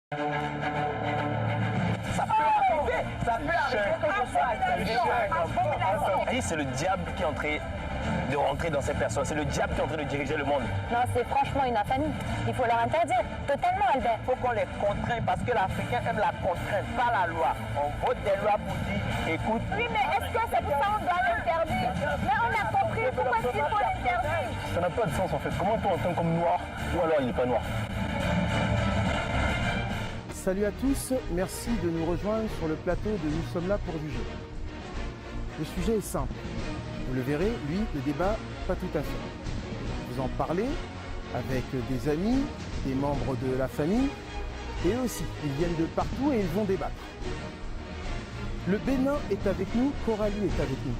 Ça peut arriver que je sois. C'est le diable qui est en train de rentrer dans ces personnes. C'est le diable qui est en train de diriger le monde. Non, c'est franchement une infamie. Il faut leur interdire. Totalement, Albert. Il faut qu'on les contraigne parce que l'Africain aime la contrainte, pas la loi. On vote des lois pour dire, écoute. Oui, mais est-ce que c'est pour ça qu'on doit l'interdire? Mais on a compris pourquoi est-ce qu'il faut l'interdire. Ça n'a pas de sens en fait. Comment on entend comme noir ou alors il n'est pas noir? Salut à tous, merci de nous rejoindre sur le plateau de Nous sommes là pour juger. Le sujet est simple. Vous le verrez, lui, le débat, pas tout à fait. Vous en parlez avec des amis, des membres de la famille, et eux aussi, ils viennent de partout et ils vont débattre. Le Bénin est avec nous, Coralie est avec nous.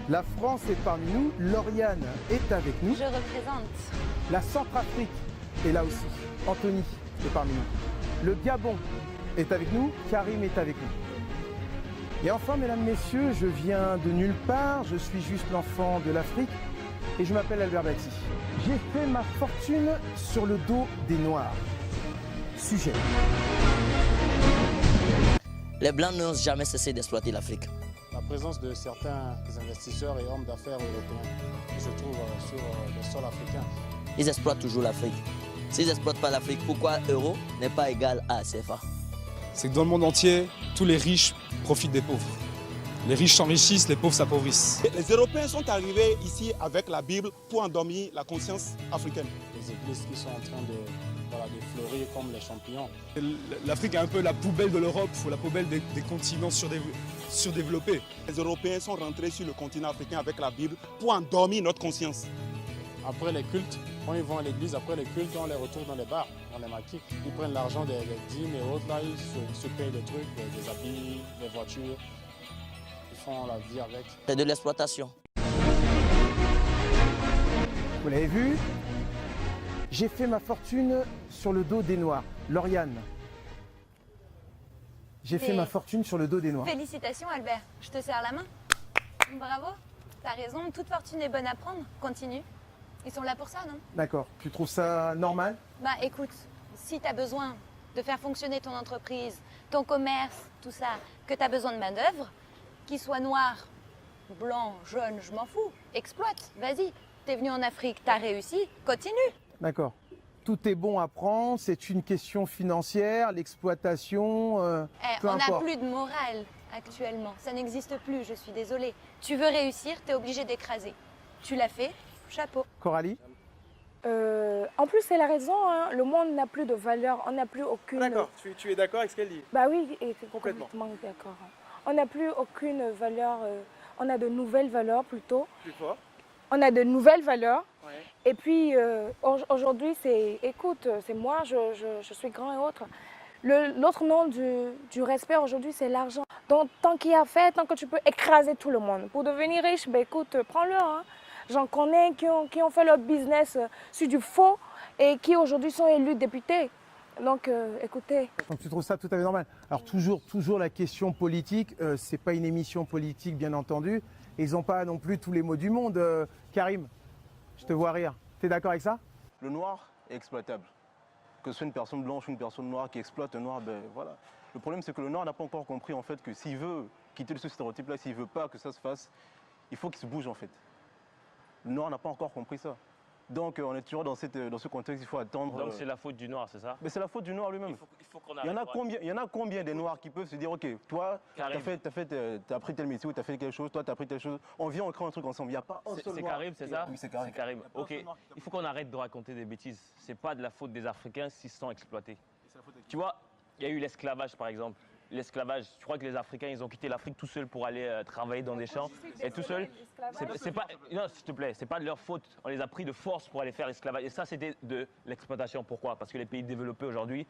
La France est parmi nous, Lauriane est avec nous. Je représente. La Centrafrique est là aussi, Anthony est parmi nous. Le Gabon est avec nous, Karim est avec nous. Et enfin, mesdames, messieurs, je viens de nulle part, je suis juste l'enfant de l'Afrique et je m'appelle Albert Bati. J'ai fait ma fortune sur le dos des Noirs. Sujet. Les Blancs n'ont jamais cessé d'exploiter l'Afrique. La présence de certains investisseurs et hommes d'affaires européens qui se trouvent sur le sol africain. Ils exploitent toujours l'Afrique. S'ils n'exploitent pas l'Afrique, pourquoi euro n'est pas égal à CFA? C'est que dans le monde entier, tous les riches profitent des pauvres. Les riches s'enrichissent, les pauvres s'appauvrissent. Les Européens sont arrivés ici avec la Bible pour endormir la conscience africaine. Les églises qui sont en train de fleurir comme les champignons. L'Afrique est un peu la poubelle de l'Europe, ou la poubelle des continents surdéveloppés. Les Européens sont rentrés sur le continent africain avec la Bible pour endormir notre conscience. Après les cultes, quand ils vont à l'église, après les cultes, on les retrouve dans les bars, dans les maquis. Ils prennent l'argent des dîmes et autres, là, ils se payent des trucs, des habits, des voitures. Ils font la vie avec. C'est de l'exploitation. Vous l'avez vu? J'ai fait ma fortune sur le dos des Noirs. Lauriane. J'ai fait ma fortune sur le dos des Noirs. Félicitations, Albert. Je te serre la main. Bravo. T'as raison, toute fortune est bonne à prendre. Continue. Ils sont là pour ça, non? D'accord. Tu trouves ça normal? Bah écoute, si tu as besoin de faire fonctionner ton entreprise, ton commerce, tout ça, que tu as besoin de main-d'œuvre, qu'ils soient noirs, blancs, jaunes, je m'en fous. Exploite, vas-y. T'es venu en Afrique, t'as réussi, continue. D'accord. Tout est bon à prendre, c'est une question financière, l'exploitation, peu On n'a importe. plus de morale actuellement, ça n'existe plus, je suis désolée. Tu veux réussir, t'es obligé d'écraser. Tu l'as fait, chapeau. Coralie? En plus, c'est la raison, hein. Le monde n'a plus de valeur, on n'a plus aucune... D'accord, tu es d'accord avec ce qu'elle dit? Bah oui, et Complètement. d'accord. On n'a plus aucune valeur, on a de nouvelles valeurs plutôt. Plus fort. On a de nouvelles valeurs. Ouais. Et puis aujourd'hui, écoute, c'est moi, je suis grand et autre. L'autre nom du respect aujourd'hui, c'est l'argent. Donc tant qu'il y a fait, tant que tu peux écraser tout le monde. Pour devenir riche, ben écoute, prends-le. Hein. J'en connais qui ont fait leur business sur du faux et qui aujourd'hui sont élus députés. Donc écoutez. Donc tu trouves ça tout à fait normal. Alors toujours la question politique, c'est pas une émission politique bien entendu. Ils n'ont pas non plus tous les mots du monde. Karim, je te vois rire. Tu es d'accord avec ça? Le noir est exploitable. Que ce soit une personne blanche ou une personne noire qui exploite un noir, ben voilà. Le problème c'est que le noir n'a pas encore compris en fait que s'il veut quitter ce stéréotype-là, s'il veut pas que ça se fasse, il faut qu'il se bouge en fait. Le noir n'a pas encore compris ça. Donc on est toujours dans ce contexte, il faut attendre. Donc c'est la faute du noir, c'est ça? Mais c'est la faute du noir lui-même. Il faut qu'on Il y en a combien des noirs qui peuvent se dire, ok, toi, t'as appris tel métier ou t'as fait quelque chose, toi t'as appris telle chose, on vient, on crée un truc ensemble. Il n'y a pas un seul C'est noir. Karim, c'est ça? Oui, c'est Karim. Karim. Ok, il faut qu'on arrête de raconter des bêtises. C'est pas de la faute des Africains s'ils sont exploités. Tu vois, il y a eu l'esclavage par exemple. L'esclavage, je crois que les Africains, ils ont quitté l'Afrique tout seuls pour aller travailler dans des champs. Et tout seuls, c'est pas, non, s'il te plaît, c'est pas de leur faute. On les a pris de force pour aller faire l'esclavage. Et ça, c'était de l'exploitation. Pourquoi? Parce que les pays développés aujourd'hui,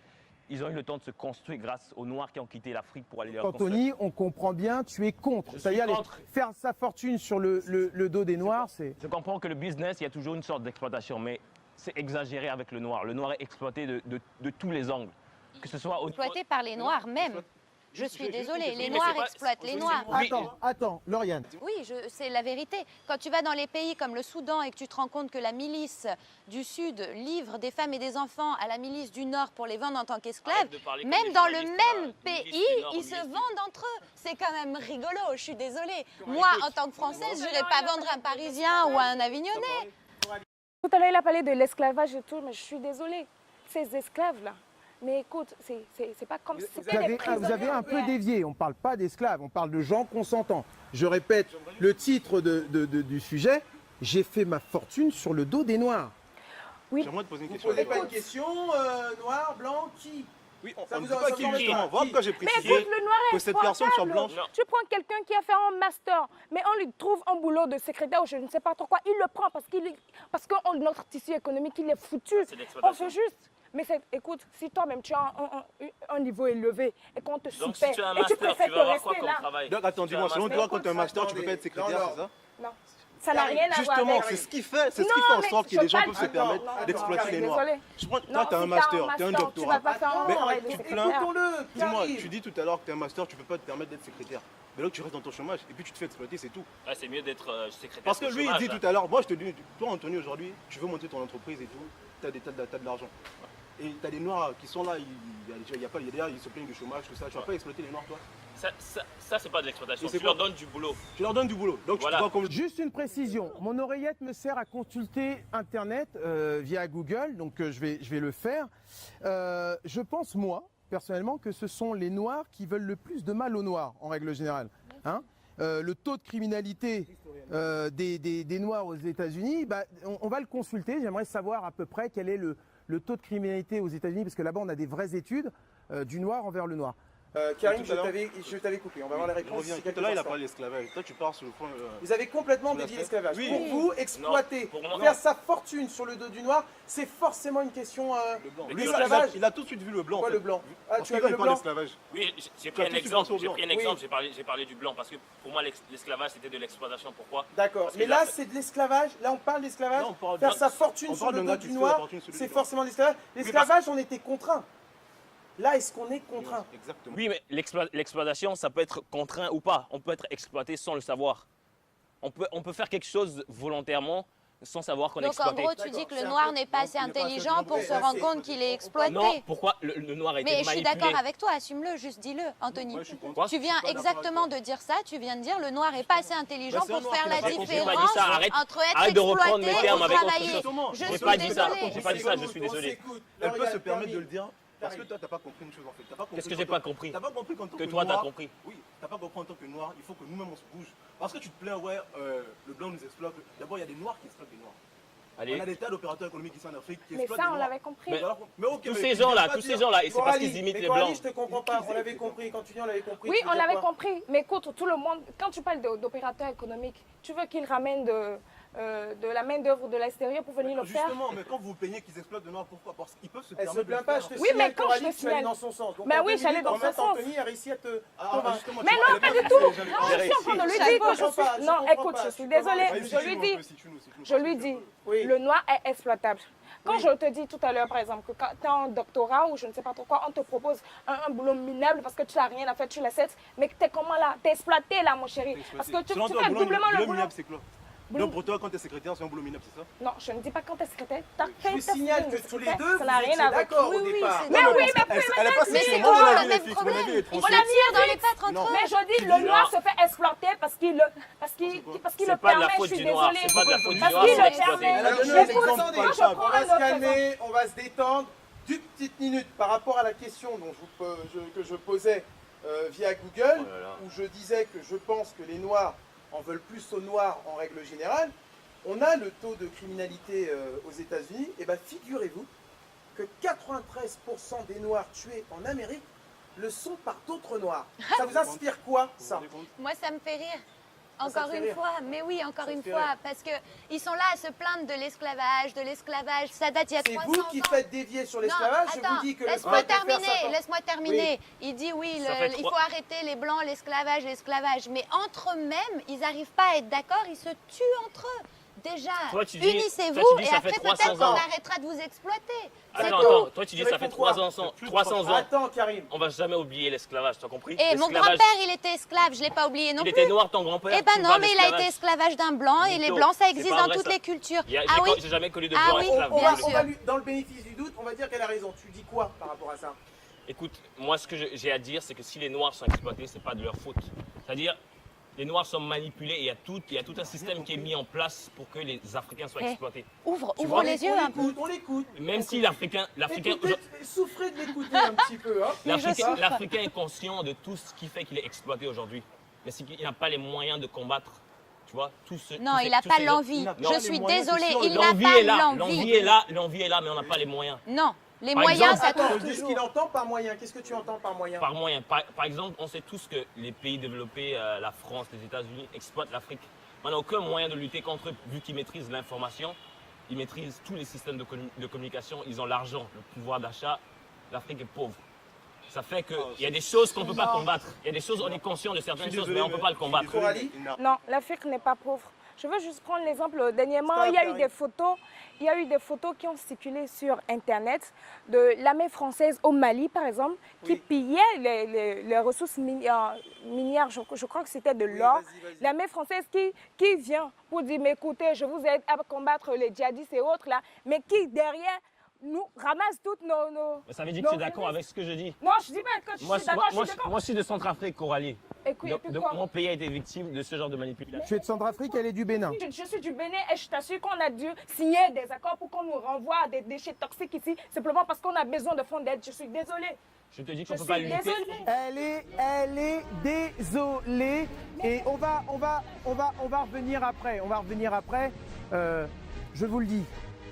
ils ont eu le temps de se construire grâce aux Noirs qui ont quitté l'Afrique pour aller les reconstruire. Anthony, on comprend bien, tu es contre. C'est-à-dire faire sa fortune sur le dos des Noirs, c'est... Je comprends que le business, il y a toujours une sorte d'exploitation, mais c'est exagéré avec le noir. Le noir est exploité de tous les angles. Que ce soit Exploité par les Noirs même. Je suis désolée, les Oui, mais Noirs c'est pas- exploitent les Noirs. Oui. Attends, Lauriane. Oui, c'est la vérité. Quand tu vas dans les pays comme le Soudan et que tu te rends compte que la milice du Sud livre des femmes et des enfants à la milice du Nord pour les vendre en tant qu'esclaves, Arrête de parler comme même des dans le journalistes, même milice pays, du Nord, ils milice se du- vendent entre eux. C'est quand même rigolo, je suis désolée. Moi, en tant que Française, je n'irais pas vendre un Parisien ou un Avignonnais. Tout à l'heure, il a parlé de l'esclavage et tout, mais je suis désolée. Ces esclaves-là, mais écoute, c'est pas comme si c'était des Vous avez un peu prisonniers. dévié, on ne parle pas d'esclaves, on parle de gens consentants. Je répète le titre du sujet, j'ai fait ma fortune sur le dos des Noirs. Oui. J'aimerais te poser une Vous question. posez pas une question, noir, blanc, qui? Oui, Ça on ne vous dit a- pas ça qui vous justement. embête. Voilà pourquoi j'ai Mais précisé écoute, le noir est que cette personne soit exploitable. blanche. Tu prends quelqu'un qui a fait un master, mais on lui trouve un boulot de secrétaire ou je ne sais pas trop quoi. Il le prend parce que notre tissu économique, il est foutu. C'est On l'exploitation. fait juste. Mais écoute, si toi-même tu as un niveau élevé et qu'on te Donc, soupait si tu as un et tu master, préfères tu te vas avoir quoi rester comme là, travail? Donc attends, Si tu as dis-moi, un selon master- toi, quand tu es un master, tu peux pas être secrétaire, Attendez. c'est ça? non. Ça n'a rien à voir Justement, avec. c'est ce qui fait, c'est ce Non, qui fait en mais sorte que je les gens parle- peuvent se Attends, permettre non, d'exploiter les Noirs. désolée. Je prends, Non, toi, tu as un si master, tu as un tu vas doctorat. pas faire un Mais travail de tu te secrétaire. plains. Écoutons-le, Dis-moi, Pierre-Yves. tu dis tout à l'heure que tu es un master, tu peux pas te permettre d'être secrétaire. Mais là, tu restes dans ton chômage et puis tu te fais exploiter, c'est tout. Ah, c'est mieux d'être secrétaire. Parce que au lui, il chômage, dit là. tout à l'heure, moi je te dis, toi Anthony, aujourd'hui, tu veux monter ton entreprise et tout, tu as de l'argent. Et tu as des Noirs qui sont là, ils se plaignent du chômage, tout ça. Tu vas pas exploiter les Noirs, toi? Ça, c'est pas de l'exploitation. Et c'est Tu leur quoi? donnes du boulot. Tu leur donnes du boulot. Donc Voilà. tu te vois comme. Juste une précision, mon oreillette me sert à consulter Internet via Google, donc je vais le faire. Je pense, moi, personnellement, que ce sont les Noirs qui veulent le plus de mal aux Noirs, en règle générale. Hein le taux de criminalité des Noirs aux États-Unis, bah, on va le consulter. J'aimerais savoir à peu près quel est le taux de criminalité aux États-Unis, parce que là-bas, on a des vraies études du noir envers le noir. Karim, Tout à l'heure- je t'avais coupé. On va voir les Je réponses. reviens. d'ici Tout à quelques l'heure, il a instants. parlé de l'esclavage. Toi, tu pars sur le point. Vous avez complètement Sur dédié l'aspect- l'esclavage. Oui. Pour vous, exploiter, Non, pour moi, faire non. sa fortune sur le dos du noir, c'est forcément une question Le blanc. Mais Lui, l'esclavage. il a tout de suite vu le blanc. Quoi, en fait. le blanc? Ah, Parce tu que as quand vu il le parle blanc? d'esclavage. Oui, j'ai Tu as pris un tout de suite exemple. pensé au J'ai blanc. pris un Oui. exemple. J'ai parlé du blanc parce que pour moi, l'esclavage, c'était de l'exploitation. Pourquoi? D'accord. Parce Mais qu'il là, a- c'est de l'esclavage. Là, on parle d'esclavage. Là, on parle Faire de- sa fortune on sur parle le d'un dos gars qui du fait la noir, fortune sur le c'est dos. forcément de l'esclavage. L'esclavage, on était contraint. Là, est-ce qu'on est contraint? Exactement. Oui, mais l'exploitation, ça peut être contraint ou pas. On peut être exploité sans le savoir. On peut faire quelque chose volontairement sans savoir qu'on est Donc en exploité. gros, tu dis que le noir n'est pas assez intelligent pour se rendre compte qu'il est exploité. Non, pourquoi le noir a été Mais je suis manipulé? d'accord avec toi, assume-le, juste dis-le, Anthony. Moi, je suis contre. Tu viens Je suis pas exactement de dire ça, tu viens de dire le noir n'est pas assez intelligent Bah, c'est un pour noir faire qui la n'a pas compris. J'ai pas dit différence ça, arrête entre être de reprendre mes exploité termes ou avec autre travailler. chose. Justement, Je J'ai suis pas dit ça. désolée. J'ai pas dit ça, je suis désolé. Elle peut se permettre de le dire parce que toi, tu n'as pas compris une chose en fait. T'as pas compris Qu'est-ce que qu'en j'ai tant- pas compris? T'as pas compris qu'en tant Que que toi, t'as noir- compris. Oui, t'as pas compris en tant que noir, il faut que nous-mêmes on se bouge. Parce que tu te plains, ouais, le blanc nous exploite. D'abord, il y a des noirs qui exploitent des noirs. Allez. On a des tas d'opérateurs économiques ici en Afrique qui Mais exploitent ça, des on noirs. l'avait compris. Mais- Mais ok, Tous mais ces ils gens-là, viennent pas tous ces dire- gens-là, et c'est parce Coralie, qu'ils imitent mais les Coralie, blancs. je te comprends pas. On l'avait compris. Quand tu dis on l'avait compris. Oui, tu veux on dire l'avait quoi? compris. Mais écoute, tout le monde, quand tu parles d'opérateurs économiques, tu veux qu'ils ramènent de la main-d'œuvre de l'extérieur pour venir le faire? Justement, mais quand vous vous plaignez qu'ils exploitent des noirs, pourquoi? Parce qu'ils peuvent se Elle permettre se de le plaint pas, faire. je te Oui, signale, mais quand Coralie, je que tu signale- allais dans son sens. Donc, Ben en oui, deux j'allais minutes, dans en son fait, sens. Anthony a réussi à te Ah, convaincre. justement, Mais tu non, vois, pas elle est du tout. passée, Non, je suis en train de lui Je dire que comprends je suis... pas, je Non, comprends écoute, pas, je je suis comprends désolée. pas. Vas-y, Je suis-nous lui un dis, peu, suis-nous, suis-nous. je lui dis, Oui. le noir est exploitable. Quand Oui. je te dis tout à l'heure, par exemple, que quand tu as un doctorat ou je ne sais pas trop quoi, on te propose un boulot minable parce que tu n'as rien à faire, tu l'acceptes, mais que tu es comment là? Tu es exploité là, mon chéri. Parce que tu Selon toi, fais boulot doublement le boulot. minable, c'est quoi? Boulot- Donc pour toi, quand tu es secrétaire, c'est un boulot minable, c'est ça? Non, je ne dis pas quand tu es secrétaire. Tu as Je fait vous ta signale semaine que de tous les secrétaire, deux, ça vous n'a rien étiez à voir. d'accord Oui, au oui, départ. c'est Mais d'accord. oui, mais Elle est pas Mais si c'est moi, toujours mon le avis, les même filles, mon problème. avis est On tranché. la tire dans les pattes entre eux. Mais je dis, le noir se fait exploiter parce qu'il le C'est pas de la permet, faute je suis du noir, désolée. c'est pas de la faute du Parce noir, qu'il c'est le exploité. permet. Elle a donné un Écoute, exemple. quand je On prends va un se autre calmer, on va se détendre. D'une petite minute par rapport à la question que je posais via Google, Oh là là. où je disais que je pense que les Noirs en veulent plus aux Noirs en règle générale. On a le taux de criminalité aux États-Unis. Et bien, figurez-vous que 93% des Noirs tués en Amérique le sont par d'autres Noirs. Ça vous inspire quoi, ça? Moi, ça me fait rire. Ça Encore te fait une rire. fois, mais oui, encore Ça te une fait fois, rire. parce qu'ils sont là à se plaindre de l'esclavage, Ça date il y a C'est 300 vous ans. qui faites dévier sur l'esclavage. Je vous dis que le laisse-moi fait de faire terminer, ça- laisse-moi terminer. Il dit oui, Ça fait il trois- faut arrêter les blancs, l'esclavage. Mais entre eux-mêmes, ils n'arrivent pas à être d'accord, ils se tuent entre eux. Déjà, Toi, tu dis- unissez-vous toi, tu dis et ça fait après 300 peut-être qu'on ans. arrêtera de vous exploiter. C'est Attends, tout. attends, toi tu dis Tu ça fait réponds quoi 300 ans. Attends, Karim. On va jamais oublier l'esclavage, tu as compris? Et mon L'esclavage, grand-père, il était esclave, je ne l'ai pas oublié non il plus. était noir ton grand-père. Eh ben tu non, parles mais il a été d'esclavage. esclavage d'un blanc et les Mytho. blancs, ça C'est existe pas dans vrai, toutes ça. les cultures. J'ai Ah oui, jamais connu de Ah blanc oui. esclave. Bien On sûr. va lui, dans le bénéfice du doute, on va dire qu'elle a raison. Tu dis quoi par rapport à ça? Écoute, moi ce que j'ai à dire, c'est que si les Noirs sont exploités, c'est pas de leur faute. C'est-à-dire, les Noirs sont manipulés et il y a tout un système qui est mis en place pour que les Africains soient Eh, exploités. Ouvre vois, les yeux un peu. On l'écoute. Même si l'Africain, Écoutez, souffrez de l'écouter un petit peu. Hein. l'Africain est conscient de tout ce qui fait qu'il est exploité aujourd'hui. Mais c'est qu'il n'a pas les moyens de combattre, tu vois, Non, il n'a pas l'envie. n'a pas Je les suis moyens, désolée, c'est sûr, il n'a L'envie est pas là, l'envie l'envie. est là, mais on n'a pas les moyens. Non, les Par moyens, exemple, ça Attends, trouve dis ce toujours. qu'il entend par moyen. Qu'est-ce que tu entends par moyen? Par moyen. Par exemple, on sait tous que les pays développés, la France, les États-Unis, exploitent l'Afrique. On n'a aucun moyen de lutter contre eux, vu qu'ils maîtrisent l'information, ils maîtrisent tous les systèmes de communication, ils ont l'argent, le pouvoir d'achat. L'Afrique est pauvre. Ça fait qu'il y a des choses qu'on ne peut pas combattre. Il y a des choses, on est conscient de certaines choses, mais on ne peut pas le combattre. Coralie? Non, l'Afrique n'est pas pauvre. Je veux juste prendre l'exemple. Dernièrement, Stop, il y a eu Karine. des photos qui ont circulé sur Internet de l'armée française au Mali, par exemple, qui pillait les ressources minières. Je crois que c'était de l'or. L'armée française qui vient pour dire, mais écoutez, je vous aide à combattre les djihadistes et autres là, mais qui derrière nous ramasse toutes nos... Mais ça veut dire que tu es d'accord avec ce que je dis. Non, je dis pas que je Moi, suis d'accord, je suis d'accord. moi, je suis de Centrafrique, Coralie. Écoute, Donc, mon pays a été victime de ce genre de manipulation. Tu es de Centrafrique, elle est du Bénin. Je suis du Bénin et je t'assure qu'on a dû signer des accords pour qu'on nous renvoie des déchets toxiques ici, simplement parce qu'on a besoin de fonds d'aide. Je suis désolée. Je te dis qu'on Je ne peut pas suis lutter. désolée. Elle est désolée. Et on va revenir après. On va revenir après. Je vous le dis,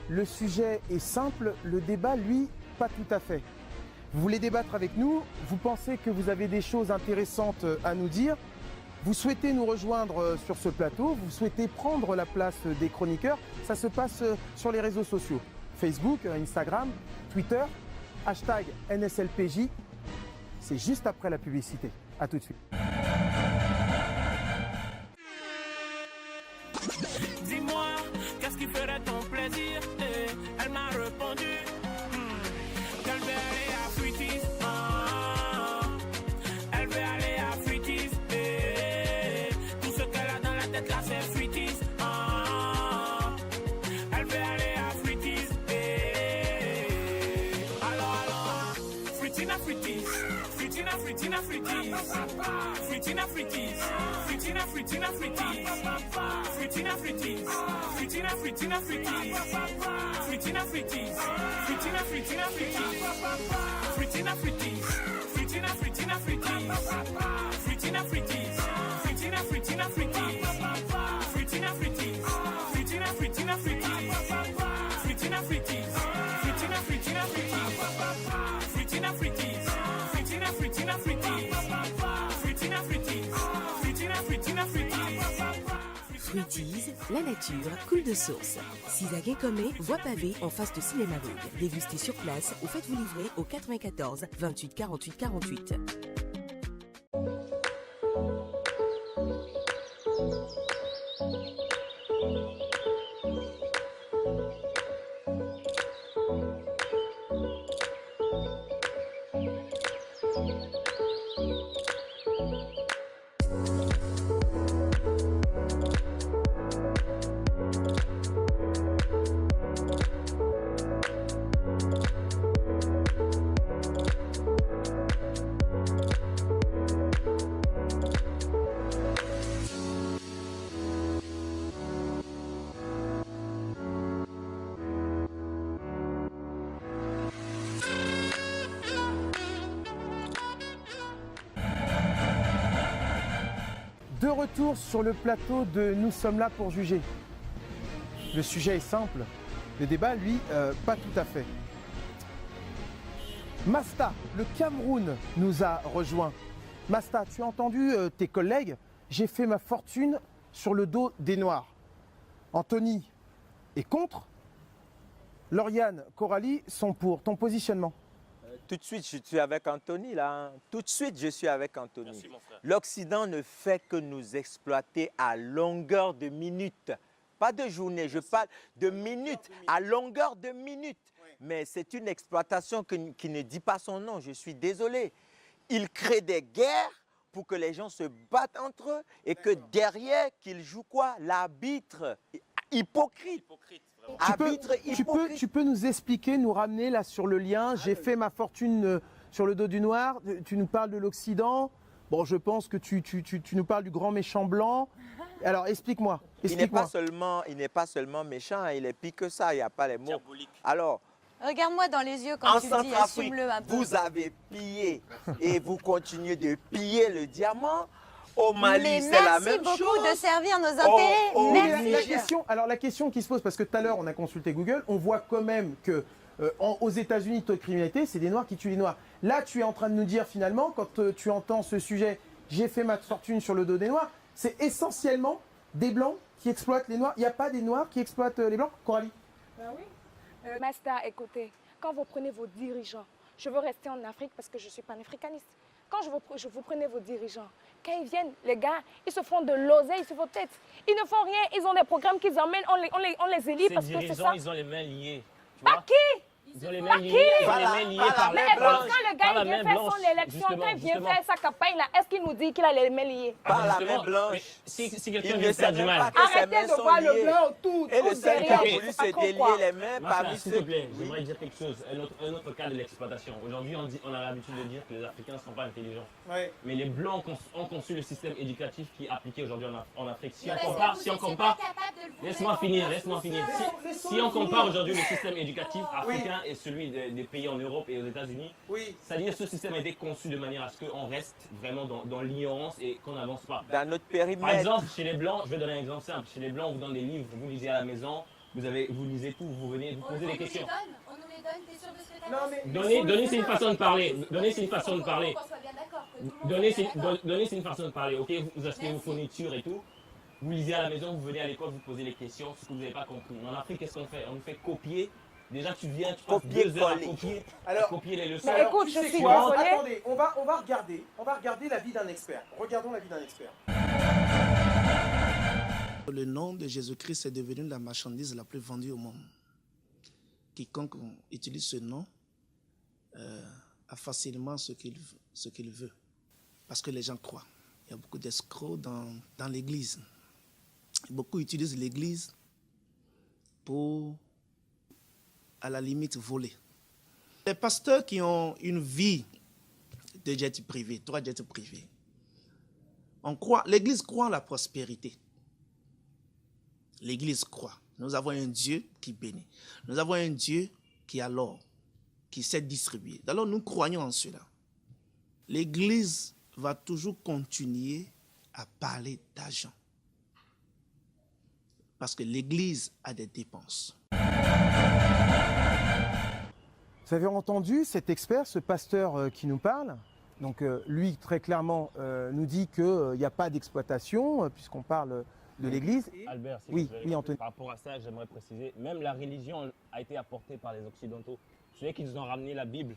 le sujet est simple. Le débat, lui, pas tout à fait. Vous voulez débattre avec nous? Vous pensez que vous avez des choses intéressantes à nous dire? Vous souhaitez nous rejoindre sur ce plateau? Vous souhaitez prendre la place des chroniqueurs? Ça se passe sur les réseaux sociaux. Facebook, Instagram, Twitter, hashtag NSLPJ. C'est juste après la publicité. À tout de suite. Dis-moi, qu'est-ce qui ferait ton plaisir? Elle m'a répondu qu'elle veut aller à Fruities. Elle veut aller à Fruities. Tout ce qu'elle a dans la tête là, c'est Fruities. Elle veut aller à Fruities. Alors, Fruitina Fruities. Fruitina Fruitina Fruities. Fruitina Fruities. Fruitina Fruitina Fruities. Fruitina Fruities. Fruitina Fruitina Fruities. Fruitina Fruities. Fruitina Fruitina Fruities. Fruitina Fruities. Fruitina Fruitina Fruities. Fruitina Fruities. Fruitina Fruitina Fruities. Fruitina Fruities. Fruitina Fruitina Fruities. Fruitina Fruities. Fruitina Fruitina Fruities. Fruitina Fruities. Fruitina Fruitina Fruities. Fruitina Fruities. Fruitina Fruitina Fruities. Fruities, la nature coule de source. Sizagué-Comé, voie pavée en face de Cinéma Vogue. Dégustez sur place ou faites-vous livrer au 94 28 48 48. De retour sur le plateau de Nous sommes là pour juger. Le sujet est simple. Le débat, lui, pas tout à fait. Masta, le Cameroun, nous a rejoint. Masta, tu as entendu tes collègues? J'ai fait ma fortune sur le dos des Noirs. Anthony est contre. Lauriane, Coralie sont pour. Ton positionnement? Tout de suite, je suis avec Anthony, là. Tout de suite, je suis avec Anthony. Merci, mon frère. L'Occident ne fait que nous exploiter à longueur de minute. pas de journée, je parle de minutes, à longueur de minutes. Mais c'est une exploitation qui ne dit pas son nom, je suis désolé. Il crée des guerres pour que les gens se battent entre eux et que derrière, qu'ils jouent quoi? L'arbitre hypocrite. Tu peux nous expliquer, nous ramener là sur le lien. J'ai fait ma fortune sur le dos du noir. Tu nous parles de l'Occident. Bon, je pense que tu nous parles du grand méchant blanc. Alors, explique-moi. Il n'est pas seulement méchant, il est pire que ça, il n'y a pas les mots. Diabolique. Alors, regarde-moi dans les yeux quand tu le dis, assume-le un peu. Vous avez pillé et vous continuez de piller le diamant. Au Mali, c'est la même chose. Merci beaucoup de servir nos intérêts. Merci. La question qui se pose, parce que tout à l'heure, on a consulté Google, on voit quand même que aux États-Unis, le taux de criminalité, c'est des Noirs qui tuent les Noirs. Là, tu es en train de nous dire finalement, quand tu entends ce sujet, j'ai fait ma fortune sur le dos des Noirs, c'est essentiellement des Blancs qui exploitent les Noirs. Il n'y a pas des Noirs qui exploitent les Blancs, Coralie? Oui. Master, écoutez, quand vous prenez vos dirigeants, je veux rester en Afrique parce que je ne suis pas un africaniste. Quand vous prenez vos dirigeants, quand ils viennent, les gars, ils se font de l'oseille sur vos têtes. Ils ne font rien, ils ont des programmes qu'ils emmènent, on les élit parce que c'est ça. Ils ont les mains liées. Par qui? Ils ont les mains liées. Mais écoute, quand le gars il vient faire son élection, quand il vient faire sa campagne, est-ce qu'il nous dit qu'il a les mains liées? Par la main blanche. Si quelqu'un veut faire du mal. Arrêtez de voir le blanc tout. Et le seul qui a voulu se délier les mains parmi s'il te plaît, j'aimerais dire quelque chose. Un autre cas de l'exploitation. Aujourd'hui, on a l'habitude de dire que les Africains ne sont pas intelligents. Mais les Blancs ont conçu le système éducatif qui est appliqué aujourd'hui en Afrique. Si on compare, laisse-moi finir. Si on compare aujourd'hui le système éducatif africain et celui des pays en Europe et aux États-Unis, c'est-à-dire que ce système a été conçu de manière à ce qu'on reste vraiment dans l'ignorance et qu'on n'avance pas. Dans notre périmètre. Par exemple, chez les Blancs, je vais donner un exemple simple. Chez les Blancs, on vous donne des livres, vous lisez à la maison, vous lisez tout, vous venez, vous posez des questions. On nous les donne, t'es sûr de ce que t'as? Donner, c'est une façon de parler. Donner, c'est une façon de parler. Donner, c'est une façon de parler. Ok, vous achetez vos fournitures et tout. Vous lisez à la maison, vous venez à l'école, vous posez les questions, ce que vous n'avez pas compris. En Afrique, qu'est-ce qu'on fait? On nous fait copier. Déjà, tu viens, tu passes 2 heures à copier les leçons. Mais écoute, je suis désolée. Attendez, on va regarder l'avis d'un expert. Regardons l'avis d'un expert. Le nom de Jésus-Christ est devenu la marchandise la plus vendue au monde. Quiconque utilise ce nom a facilement ce qu'il veut. Parce que les gens croient. Il y a beaucoup d'escrocs dans l'Église. Beaucoup utilisent l'Église pour, à la limite, voler. Les pasteurs qui ont une vie de jet privé, 3 jets privés, l'Église croit en la prospérité. L'Église croit. Nous avons un Dieu qui bénit. Nous avons un Dieu qui a l'or, qui sait distribuer. Alors nous croyons en cela. L'Église va toujours continuer à parler d'argent. Parce que l'Église a des dépenses. Vous avez entendu cet expert, ce pasteur qui nous parle. Donc lui, très clairement, nous dit qu'il n'y a pas d'exploitation, puisqu'on parle de l'Église. Albert, oui, Anthony. Par rapport à ça, j'aimerais préciser, même la religion a été apportée par les Occidentaux. Vous savez qu'ils nous ont ramené la Bible.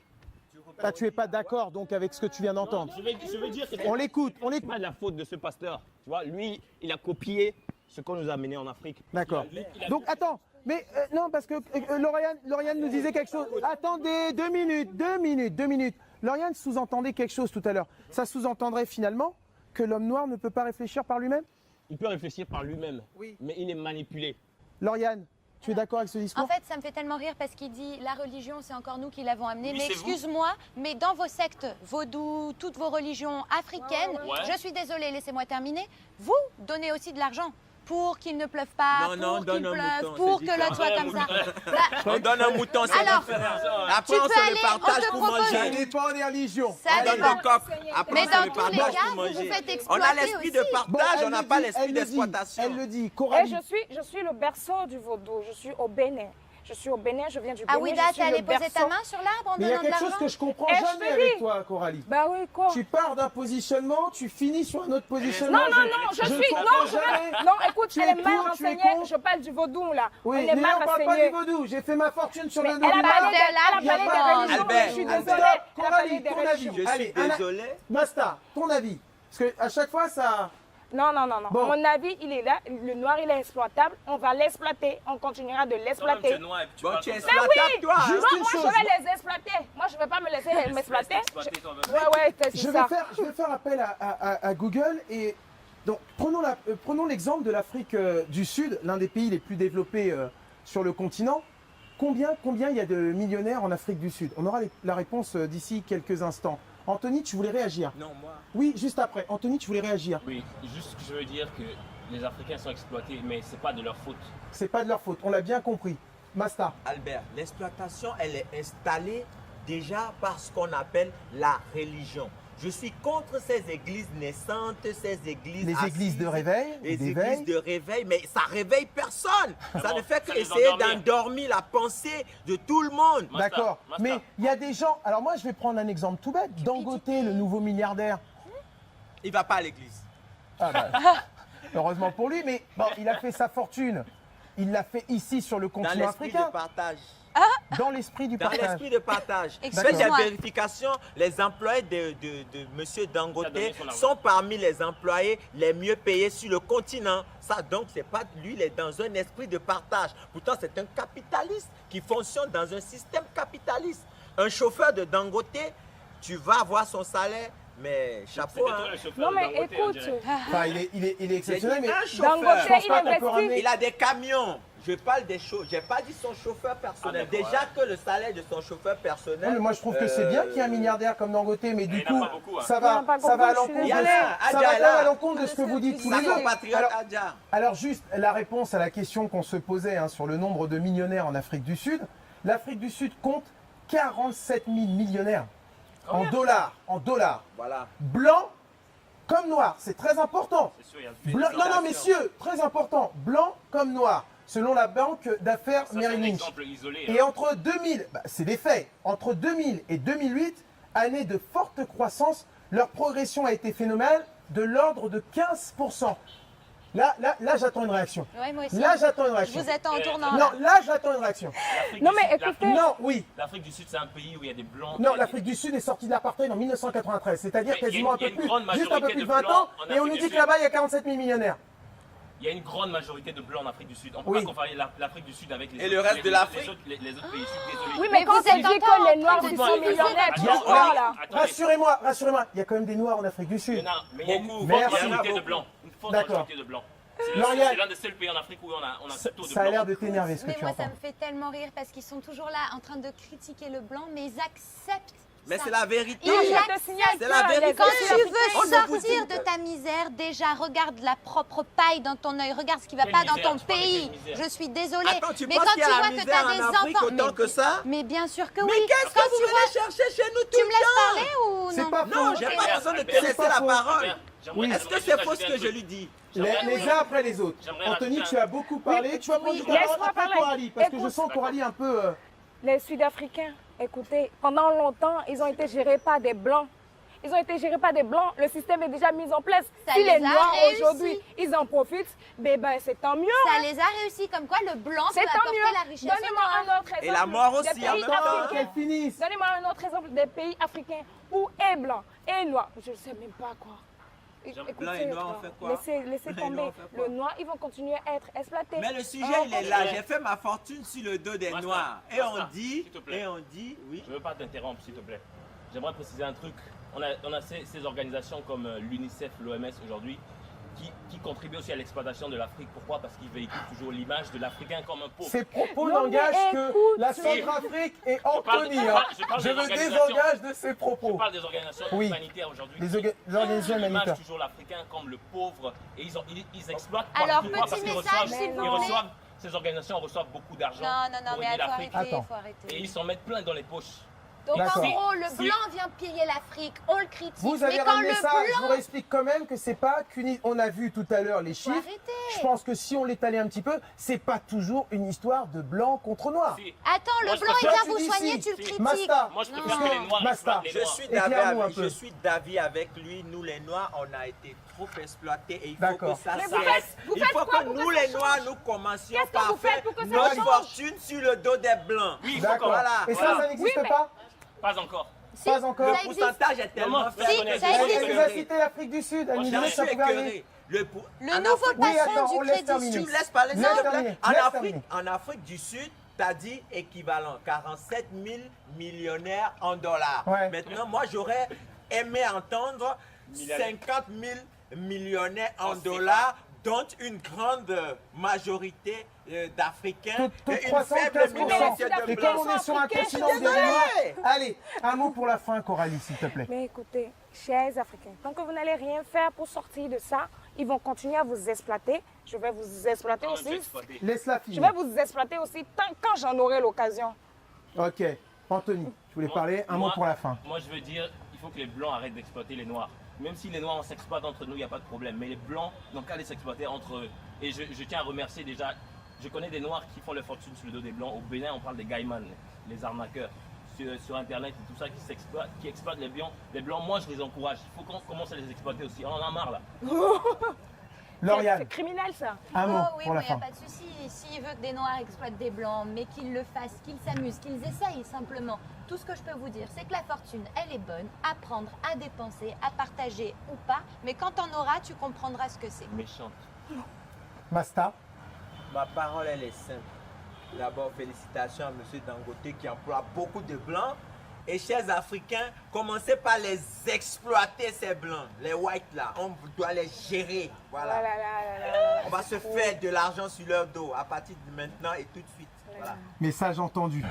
Ah, tu n'es pas d'accord donc avec ce que tu viens d'entendre? Je veux dire que on l'écoute. C'est pas de la faute de ce pasteur. Tu vois, lui, il a copié ce qu'on nous a amené en Afrique. D'accord. Donc attends, mais non, parce que Lauriane nous disait quelque chose. Attendez, 2 minutes. Lauriane sous-entendait quelque chose tout à l'heure. Ça sous-entendrait finalement que l'homme noir ne peut pas réfléchir par lui-même? Il peut réfléchir par lui-même, mais il est manipulé. Lauriane, tu es d'accord avec ce discours? En fait, ça me fait tellement rire parce qu'il dit la religion, c'est encore nous qui l'avons amené. Mais excuse-moi, mais dans vos sectes vaudou, toutes vos religions africaines, je suis désolée, laissez-moi terminer, vous donnez aussi de l'argent pour qu'il ne pleuve pas, pour qu'il pleuve, pour que l'autre soit comme ça. On donne un mouton, c'est différent. Après, on se le partage pour manger. Ça dépend des religions. Ça dépend. Après, mais on se dans le tous les partage cas, pour vous vous manger. faites On exploiter a l'esprit de partage, on n'a pas l'esprit d'exploitation. Elle le dit, Coralie. Et je suis le berceau du vaudou, je suis au Bénin. Je suis au Bénin, je viens du Bénin. Ah oui, là, tu es allé poser ta main sur l'arbre en mais donnant de l'argent? il y a quelque chose que je comprends jamais avec toi, Coralie. Bah oui, quoi? Tu pars d'un positionnement, tu finis sur un autre positionnement. Non, écoute, elle est mal renseignée. Je parle du vaudou, là. Oui, elle est mal on parle pas du vaudou. J'ai fait ma fortune sur le dos du Elle a parlé des religions. Albert. Je suis désolée. Coralie, ton avis. Je suis désolé. Basta, ton avis. Parce qu'à chaque fois, ça... Non, non, non, non. Bon. Mon avis, il est là. Le noir, il est exploitable. On va l'exploiter. On continuera de l'exploiter. Bon, tu es Mais exploitable, oui, toi. Juste moi, une moi, chose. je vais les exploiter. Moi, je ne vais pas me laisser m'exploiter. Ouais, c'est Je ça. vais faire appel à Google et donc prenons l'exemple de l'Afrique du Sud, l'un des pays les plus développés sur le continent. Combien il y a de millionnaires en Afrique du Sud? On aura la réponse d'ici quelques instants. Anthony, tu voulais réagir? Non, moi. Oui, juste après. Anthony, tu voulais réagir? Oui, juste que je veux dire que les Africains sont exploités, mais c'est pas de leur faute. C'est pas de leur faute, on l'a bien compris. Masta. Albert, l'exploitation, elle est installée déjà par ce qu'on appelle la religion. Je suis contre ces églises naissantes, ces églises Les églises de réveil, les d'éveil. églises de réveil, mais ça réveille personne. Ça ne fait ça les qu'essayer endormir. d'endormir la pensée de tout le monde. D'accord, mais il y a des gens... Alors moi, je vais prendre un exemple tout bête. Dangote, le nouveau milliardaire. Il va pas à l'église. Ah bah, heureusement pour lui, mais bon, il a fait sa fortune. Il l'a fait ici sur le Dans continent l'esprit africain. de partage. Dans l'esprit du Dans partage. l'esprit de partage. Faites des Excuse-moi. vérifications. Les employés de M. Dangote donné son argent. sont parmi les employés les mieux payés sur le continent. Ça, donc, c'est pas lui, il est dans un esprit de partage. Pourtant, c'est un capitaliste qui fonctionne dans un système capitaliste. Un chauffeur de Dangote, tu vas avoir son salaire, mais chapeau. Hein. Non, mais écoute, Enfin, il est exceptionnel, mais Un chauffeur. Dangote, je pense il pas qu'on peut investit. ramener... Il a des camions. Je parle des chauffeurs. J'ai pas dit son chauffeur personnel. Ah, d'accord, Déjà que le salaire de son chauffeur Ouais, personnel. mais moi je trouve que c'est bien qu'il y ait un milliardaire comme Dangote, mais du il y en coup, a pas beaucoup, hein. ça Il y en a va, pas ça va à beaucoup, je l'encontre suis de, désolée. ça Adja va est là. à l'encontre de ce que vous dites tous Sa les deux. compatriote Alors, Adja. alors juste la réponse à la question qu'on se posait hein, sur le nombre de millionnaires en Afrique du Sud. L'Afrique du Sud compte 47 000 millionnaires en dollars, Voilà. blancs comme noirs. C'est très important. C'est sûr, il y a le fait Blanc, de non, non, plantation. messieurs, très important. Blanc comme noir, selon la banque d'affaires Ça, c'est un Merrill Lynch. exemple isolé. Et hein. entre 2000, c'est des faits, entre 2000 et 2008, année de forte croissance, leur progression a été phénoménale de l'ordre de 15%. Là j'attends une réaction. Ouais, moi aussi. Là, j'attends une Je réaction. vous attends en tournant. Non, là. là, j'attends une réaction. L'Afrique Non, du mais Sud- écoutez- l'Afrique- Non, oui. L'Afrique du Sud, c'est un pays où il y a des blancs. Non, l'Afrique du Sud est sortie de l'apartheid en 1993, c'est-à-dire Mais il y a quasiment un une- il y a peu une plus, grande juste un peu majorité plus de de 20 blancs ans, en et on Afrique nous du dit que Sud. là-bas, il y a 47 000 millionnaires. Il y a une grande majorité de blancs en Afrique du Sud. On ne peut Oui. pas comparer l'Afrique du Sud avec les Et autres, le reste les- de l'Afrique les autres pays. Je suis désolé. Oui, mais quand vous tu êtes dis encore que les en Noirs train de ils sont diviser millionnaires, tu Il y a- crois là? Attendez. Rassurez-moi, il y a quand même des Noirs en Afrique du Sud. Il y en a, mais il y a une Beaucoup. forte Merci. majorité de blancs. Une forte D'accord. majorité de blancs. C'est Lauriane. c'est l'un des seuls pays en Afrique où on a ce taux de Ça a blancs. l'air de t'énerver ce que Mais tu moi, ça entends. me fait tellement rire parce qu'ils sont toujours là en train de critiquer le blanc, mais ils acceptent. Mais ça. c'est la vérité. Ils Je te acceptent. signale C'est que la vérité. les Quand tu Africains- On veux ne vous sortir dit de ta misère, déjà regarde la propre paille dans ton œil, regarde ce qui va Quelle pas dans misère, ton tu parles de pays. quelle misère? Je suis désolée. Attends, tu mais penses quand qu'il y a tu la vois que tu misère as des en Afrique enfants, autant que ça? mais bien sûr que Mais oui. qu'est-ce Quand que tu tu vois, venais chercher chez nous tout tu me le laisses temps? parler ou C'est non pas Non, faux. j'ai Ok. pas besoin de te Albert, laisser c'est la pas faux. parole. Oui. Est-ce que c'est faux ce que je lui dis? Les uns après les autres. J'aimerais Anthony, rajouter tu as beaucoup parlé. Oui, Tu vas prendre oui, ta parole laisse-moi après parler. Coralie, parce que je Écoute. sens Coralie un peu... Les Sud-Africains, écoutez, pendant longtemps, ils ont été gérés par des Blancs. Ils ont été gérés par des Blancs. Le système est déjà mis en place. Ça Si les les a Noirs réussi. aujourd'hui, ils en profitent, ben c'est tant mieux. ça les a réussi. Comme quoi, le blanc peut C'est tant apporter la mieux. richesse. Donnez-moi au noir. un autre exemple. Et la mort des aussi, pays en même temps. africains. qu'elle finisse. Donnez-moi un autre exemple des pays africains où est blanc et noir. Je ne sais même pas quoi. Blanc et noir, on fait quoi? Laissez Blanc et tomber. noir, on fait quoi? Le noir, ils vont continuer à être exploités. Mais le sujet, Ah, il est là. J'ai fait ma fortune sur le dos des Basta, Noirs. Et basta, on dit, s'il te plaît. oui. Je ne veux pas t'interrompre, s'il te plaît. J'aimerais préciser un truc. On a ces organisations comme l'UNICEF, l'OMS aujourd'hui, qui contribuent aussi à l'exploitation de l'Afrique. Pourquoi? Parce qu'ils véhiculent toujours l'image de l'Africain comme un pauvre. Ces propos Non, mais n'engagent que écoute, la oui. Centrafrique et parle- Anthony. je hein. parle- je parle Je des me organisations. désengage de ces Je propos. parle des organisations Oui. humanitaires aujourd'hui. Les qui organisations imagent humanitaires. toujours l'Africain comme le pauvre et ils exploitent. Alors, Pourquoi? Parce petit qu'ils message, reçoivent- s'il vous ils plaît. reçoivent- ces organisations reçoivent beaucoup d'argent Non, pour mais aider il faut l'Afrique. arrêter, Attends. faut arrêter. Et ils s'en mettent plein dans les poches. Donc en D'accord. gros, le Si- blanc vient piller l'Afrique, on le critique. Vous avez mais quand ramené le ça, je vous blanc... explique quand même que c'est pas qu'une... On a vu tout à l'heure les Faut chiffres. arrêter. Je pense que si on l'étalait un petit peu, c'est pas toujours une histoire de blanc contre noir. Si. Attends, Moi, le je blanc, il préfère- vient Tu vous dis soigner, si. tu le Si. critiques. Masta. Moi, je préfère Non. que les Noirs Basta. exploitent les Je Noirs. suis Éclaire-nous un peu. je suis d'avis avec lui. Nous, les Noirs, on a été trop exploités et il faut D'accord. que ça Mais vous s'arrête. faites- vous Il faites faut quoi que pour nous, que ça les Noirs, change? nous commencions Qu'est-ce que par vous faites faire pour que ça notre change? fortune sur le dos des Blancs. Oui, il faut D'accord. qu'on- Voilà. Et ça, Voilà. ça n'existe Oui, mais- pas? Pas encore. Si, Pas encore. ça Le existe. pourcentage est tellement Si, faible. ça que je existe. suis Elle nous a écœuré. cité l'Afrique du Sud. Elle nous Je disait que ça suis pouvait arriver. écœuré. Le En nouveau Afrique- Oui, patron attends, on du laisse Crédit terminer. Tu me Suisse. laisses parler, s'il Laisse te plaît. terminer, En laisse Afrique, terminer. en Afrique du Sud, tu as dit équivalent 47 000 millionnaires en dollars. Ouais. Maintenant, moi, j'aurais aimé entendre 50 000 millionnaires en dollars, dont une grande majorité d'Africains Tout et une 315%. faible minorité de Et comme blancs. on est sur un continent Désolé. désolé, allez, un mot pour la fin, Coralie, s'il te plaît. Mais écoutez, chers Africains, tant que vous n'allez rien faire pour sortir de ça, ils vont continuer à vous exploiter. Je vais vous exploiter aussi. Laisse-la Je finir. vais vous exploiter aussi quand j'en aurai l'occasion. Ok. Anthony, tu voulais parler, un mot pour la fin. Moi, je veux dire, il faut que les Blancs arrêtent d'exploiter les Noirs. Même si les Noirs, on s'exploite entre nous, il n'y a pas de problème. Mais les Blancs n'ont qu'à aller s'exploiter entre eux. Et je tiens à remercier déjà, je connais des Noirs qui font leur fortune sur le dos des Blancs. Au Bénin, on parle des gaïmans, les arnaqueurs. Sur Internet et tout ça, qui exploitent les Blancs. Les Blancs, moi, je les encourage. Il faut qu'on commence à les exploiter aussi. On en a marre, là. Lauriane, C'est criminel ça. un mot Oh oui, pour la mais il n'y fin. a pas de souci. S'il veut que des Noirs exploitent des Blancs, mais qu'ils le fassent, qu'ils s'amusent, qu'ils essayent simplement. Tout ce que je peux vous dire, c'est que la fortune, elle est bonne. À prendre, à dépenser, à partager ou pas. Mais quand t'en auras, tu comprendras ce que c'est. Méchante. Masta, Ma parole, elle est simple. D'abord, félicitations à M. Dangote qui emploie beaucoup de Blancs. Et chers Africains, commencez par les exploiter, ces Blancs, les Whites là. On doit les gérer. Voilà. On va se faire de l'argent sur leur dos à partir de maintenant et tout de suite. Voilà. message entendu.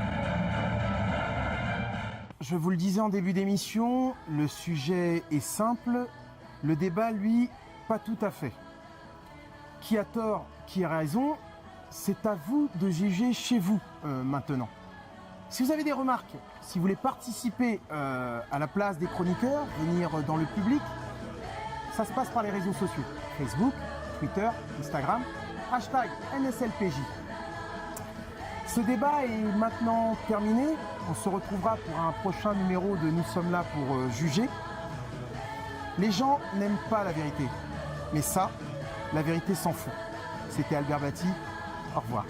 Je vous le disais en début d'émission, le sujet est simple, le débat, lui, pas tout à fait. Qui a tort, qui a raison, c'est à vous de juger chez vous maintenant. Si vous avez des remarques, si vous voulez participer à la place des chroniqueurs, venir dans le public, ça se passe par les réseaux sociaux. Facebook, Twitter, Instagram, hashtag NSLPJ. Ce débat est maintenant terminé. On se retrouvera pour un prochain numéro de Nous sommes là pour juger. Les gens n'aiment pas la vérité. Mais ça, la vérité s'en fout. C'était Albert Bati. Au revoir.